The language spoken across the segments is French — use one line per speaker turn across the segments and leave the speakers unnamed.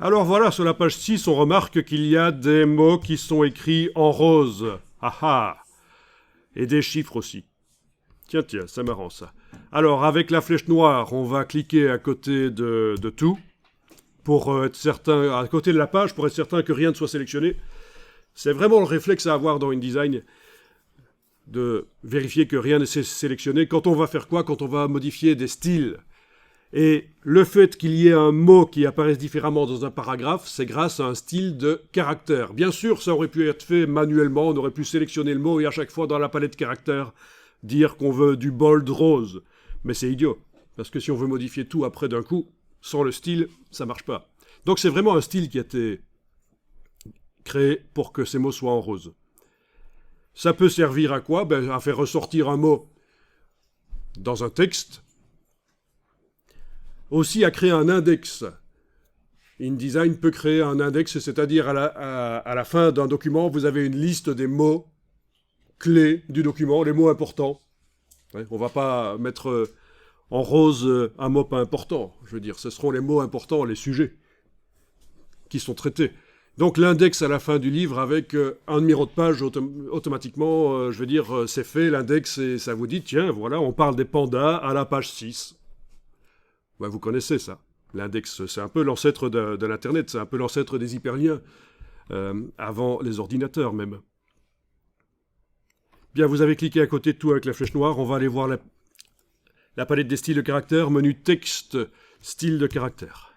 Alors voilà, sur la page 6, on remarque qu'il y a des mots qui sont écrits en rose. Ah ah. Et des chiffres aussi. Tiens, c'est marrant ça. Alors, avec la flèche noire, on va cliquer à côté de tout, pour être certain, à côté de la page, pour être certain que rien ne soit sélectionné. C'est vraiment le réflexe à avoir dans InDesign, de vérifier que rien n'est sélectionné. Quand on va faire quoi? Quand on va modifier des styles. Et le fait qu'il y ait un mot qui apparaisse différemment dans un paragraphe, c'est grâce à un style de caractère. Bien sûr, ça aurait pu être fait manuellement, on aurait pu sélectionner le mot et à chaque fois dans la palette caractère, dire qu'on veut du bold rose. Mais c'est idiot, parce que si on veut modifier tout après d'un coup, sans le style, ça marche pas. Donc c'est vraiment un style qui a été créé pour que ces mots soient en rose. Ça peut servir à quoi? À faire ressortir un mot dans un texte, aussi à créer un index. InDesign peut créer un index, c'est-à-dire à la fin d'un document, vous avez une liste des mots clés du document, les mots importants. Ouais, on ne va pas mettre en rose un mot pas important. Je veux dire, ce seront les mots importants, les sujets qui sont traités. Donc l'index à la fin du livre avec un numéro de page automatiquement, je veux dire, c'est fait, l'index, et ça vous dit, tiens, voilà, on parle des pandas à la page 6. Ouais, vous connaissez ça. L'index, c'est un peu l'ancêtre de l'Internet, c'est un peu l'ancêtre des hyperliens, avant les ordinateurs même. Bien, vous avez cliqué à côté de tout avec la flèche noire, on va aller voir la palette des styles de caractère, menu texte, style de caractère.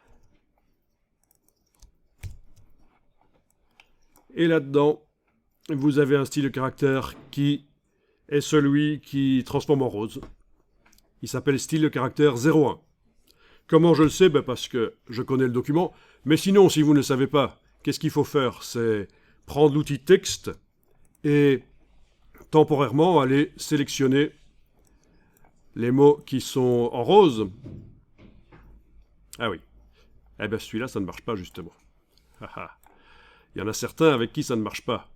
Et là-dedans, vous avez un style de caractère qui est celui qui transforme en rose. Il s'appelle style de caractère 01. Comment je le sais? Parce que je connais le document. Mais sinon, si vous ne le savez pas, qu'est-ce qu'il faut faire? C'est prendre l'outil texte et temporairement aller sélectionner les mots qui sont en rose. Ah oui. Eh bien, celui-là, ça ne marche pas, justement. Il y en a certains avec qui ça ne marche pas.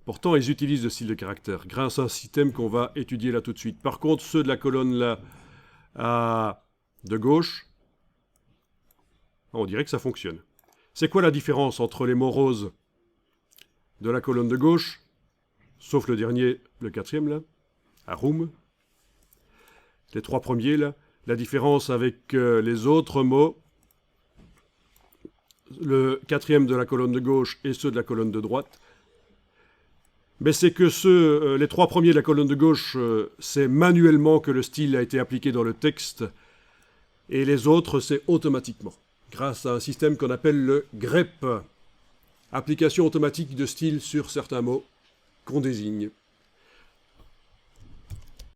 Pourtant, ils utilisent le style de caractère, grâce à un système qu'on va étudier là tout de suite. Par contre, ceux de la colonne là, de gauche, on dirait que ça fonctionne. C'est quoi la différence entre les mots roses de la colonne de gauche, sauf le dernier, le quatrième là, Arum, les trois premiers là, la différence avec les autres mots, le quatrième de la colonne de gauche et ceux de la colonne de droite, mais c'est que les trois premiers de la colonne de gauche, c'est manuellement que le style a été appliqué dans le texte, et les autres, c'est automatiquement, grâce à un système qu'on appelle le grep, application automatique de style sur certains mots qu'on désigne.